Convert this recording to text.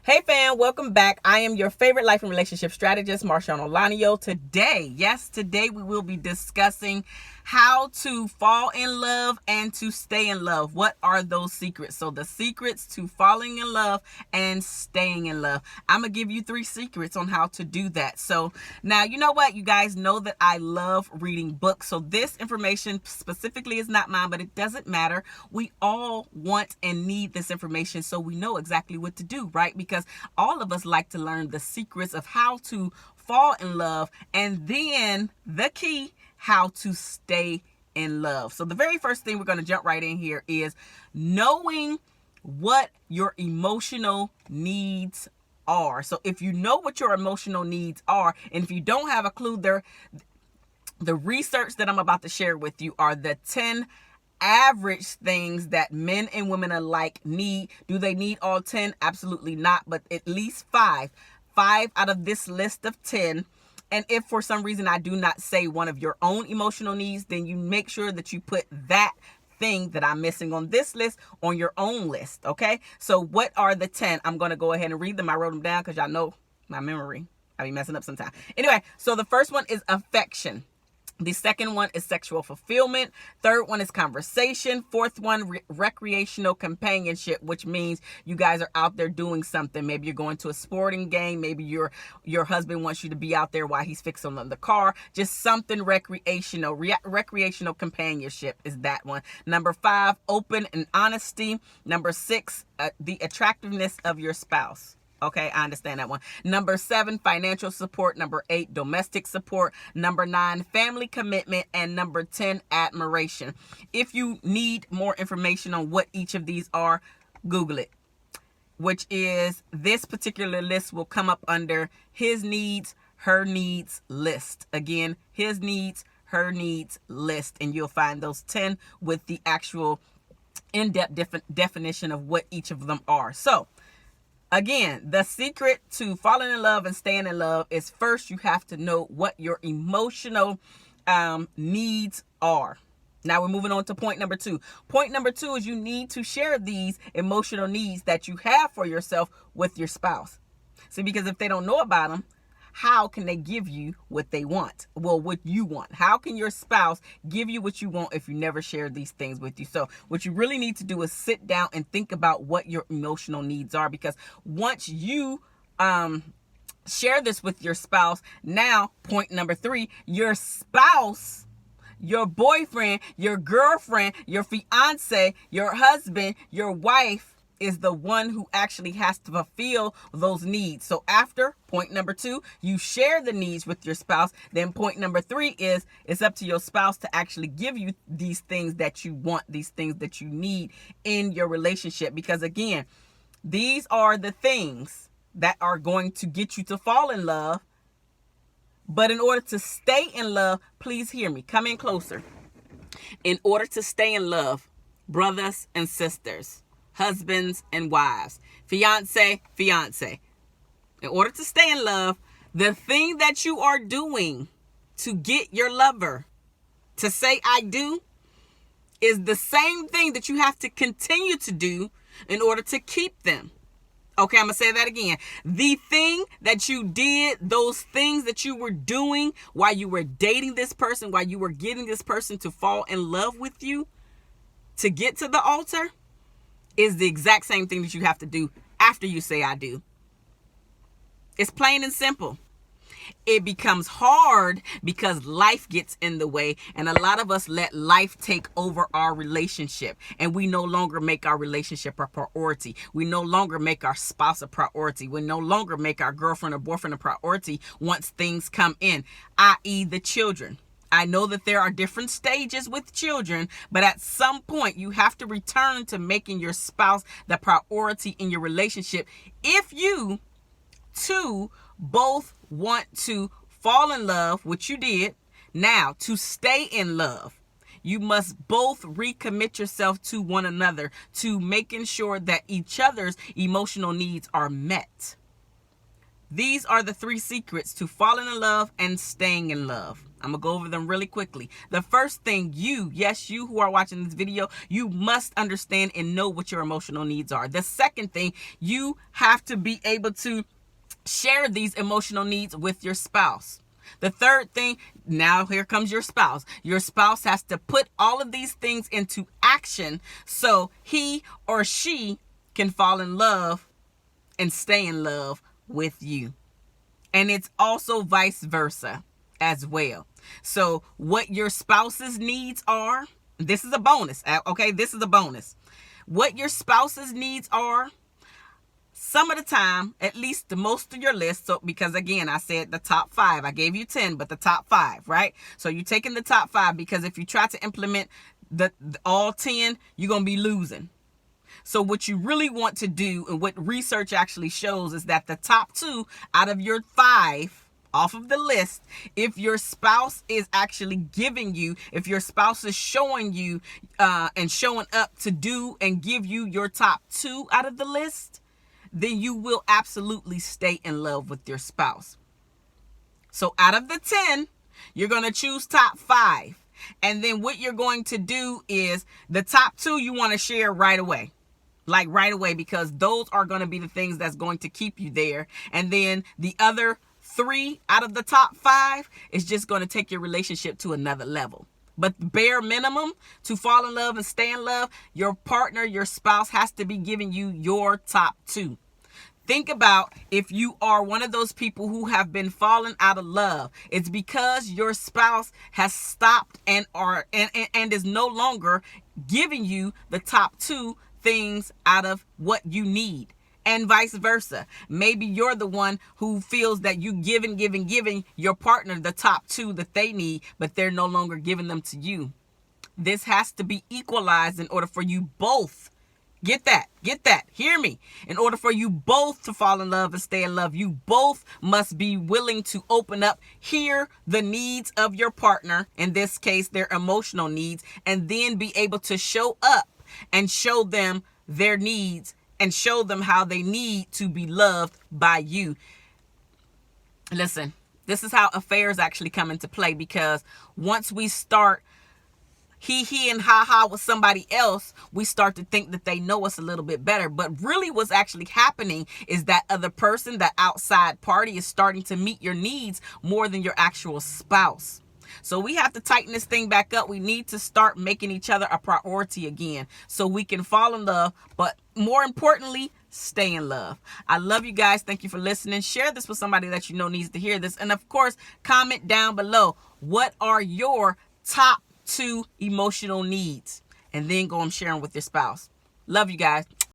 Hey fam, welcome back. I am your favorite life and relationship strategist, MarshaunO. Today we will be discussing how to fall in love and to stay in love. What are those secrets? So the secrets to falling in love and staying in love. I'm going to give you 3 secrets on how to do that. So now, you know what? You guys know that I love reading books. So this information specifically is not mine, but it doesn't matter. We all want and need this information so we know exactly what to do, right? Because all of us like to learn the secrets of how to fall in love, and then the key, how to stay in love. So the very first thing we're going to jump right in here is knowing what your emotional needs are. So if you know what your emotional needs are, and if you don't have a clue, the research that I'm about to share with you are the 10 average things that men and women alike need. Do they need all 10? Absolutely not, but at least 5 out of this list of 10. And if for some reason I do not say one of your own emotional needs, then you make sure that you put that thing that I'm missing on this list on your own list. Okay, so what are the 10? I'm going to go ahead and read them. I wrote them down because y'all know my memory, I be messing up sometimes. Anyway, so the first one is affection. The second one is sexual fulfillment. Third one is conversation. Fourth one, recreational companionship, which means you guys are out there doing something. Maybe you're going to a sporting game. Maybe your husband wants you to be out there while he's fixing on the car. Just something recreational. Recreational companionship is that one. Number 5, open and honesty. Number 6, the attractiveness of your spouse. Okay, I understand that one. Number 7, financial support. Number 8, domestic support. Number 9, family commitment. And number 10, admiration. If you need more information on what each of these are, Google it, which is this particular list will come up under his needs, her needs list. Again, his needs, her needs list. And you'll find those 10 with the actual in-depth definition of what each of them are. So, again, the secret to falling in love and staying in love is first you have to know what your emotional needs are. Now we're moving on to point number 2. Point number 2 is you need to share these emotional needs that you have for yourself with your spouse. See, because if they don't know about them, how can they give you what they want? Well, what you want. How can your spouse give you what you want if you never share these things with you? So what you really need to do is sit down and think about what your emotional needs are, because once you share this with your spouse, now point number 3, your spouse, your boyfriend, your girlfriend, your fiance, your husband, your wife is the one who actually has to fulfill those needs. So after point number 2, you share the needs with your spouse. Then point number 3 is it's up to your spouse to actually give you these things that you want, these things that you need in your relationship. Because again, these are the things that are going to get you to fall in love. But in order to stay in love, please hear me. Come in closer. In order to stay in love, brothers and sisters, husbands and wives, fiance. In order to stay in love, the thing that you are doing to get your lover to say I do is the same thing that you have to continue to do in order to keep them. Okay, I'm going to say that again. The thing that you did, those things that you were doing while you were dating this person, while you were getting this person to fall in love with you, to get to the altar, is the exact same thing that you have to do after you say I do. It's plain and simple. It becomes hard because life gets in the way, and a lot of us let life take over our relationship, and we no longer make our relationship a priority. We no longer make our spouse a priority. We no longer make our girlfriend or boyfriend a priority once things come in, i.e. the children. I know that there are different stages with children, but at some point you have to return to making your spouse the priority in your relationship if you two both want to fall in love, which you did. Now, to stay in love, you must both recommit yourself to one another, to making sure that each other's emotional needs are met. These are the 3 secrets to falling in love and staying in love. I'm going to go over them really quickly. The first thing, you who are watching this video, you must understand and know what your emotional needs are. The second thing, you have to be able to share these emotional needs with your spouse. The third thing, now here comes your spouse. Your spouse has to put all of these things into action so he or she can fall in love and stay in love with you. And it's also vice versa as well. So what your spouse's needs are, this is a bonus, okay? This is a bonus. What your spouse's needs are, some of the time, at least the most of your list. So, because again, I said the top 5, I gave you 10, but the top 5, right? So you're taking the top 5, because if you try to implement the all 10, you're going to be losing. So what you really want to do, and what research actually shows, is that the top 2 out of your 5 off of the list, if your spouse is actually giving you, if your spouse is showing you and showing up to do and give you your top 2 out of the list, then you will absolutely stay in love with your spouse. So out of the 10, you're going to choose top 5. And then what you're going to do is the top 2 you want to share right away. Like right away, because those are going to be the things that's going to keep you there. And then the other 3 out of the top 5 is just going to take your relationship to another level. But bare minimum to fall in love and stay in love, your partner, your spouse has to be giving you your top 2. Think about if you are one of those people who have been falling out of love. It's because your spouse has stopped and is no longer giving you the top 2 things out of what you need. And vice versa. Maybe you're the one who feels that you giving your partner the top 2 that they need, but they're no longer giving them to you. This has to be equalized in order for you both. Get that. Hear me. In order for you both to fall in love and stay in love, you both must be willing to open up, hear the needs of your partner, in this case, their emotional needs, and then be able to show up and show them their needs and show them how they need to be loved by you. Listen, this is how affairs actually come into play, because once we start he and ha with somebody else, we start to think that they know us a little bit better. But really what's actually happening is that other person, that outside party, is starting to meet your needs more than your actual spouse. So we have to tighten this thing back up. We need to start making each other a priority again so we can fall in love, but more importantly, stay in love. I love you guys. Thank you for listening. Share this with somebody that you know needs to hear this. And of course, comment down below, what are your top 2 emotional needs? And then go and share them with your spouse. Love you guys.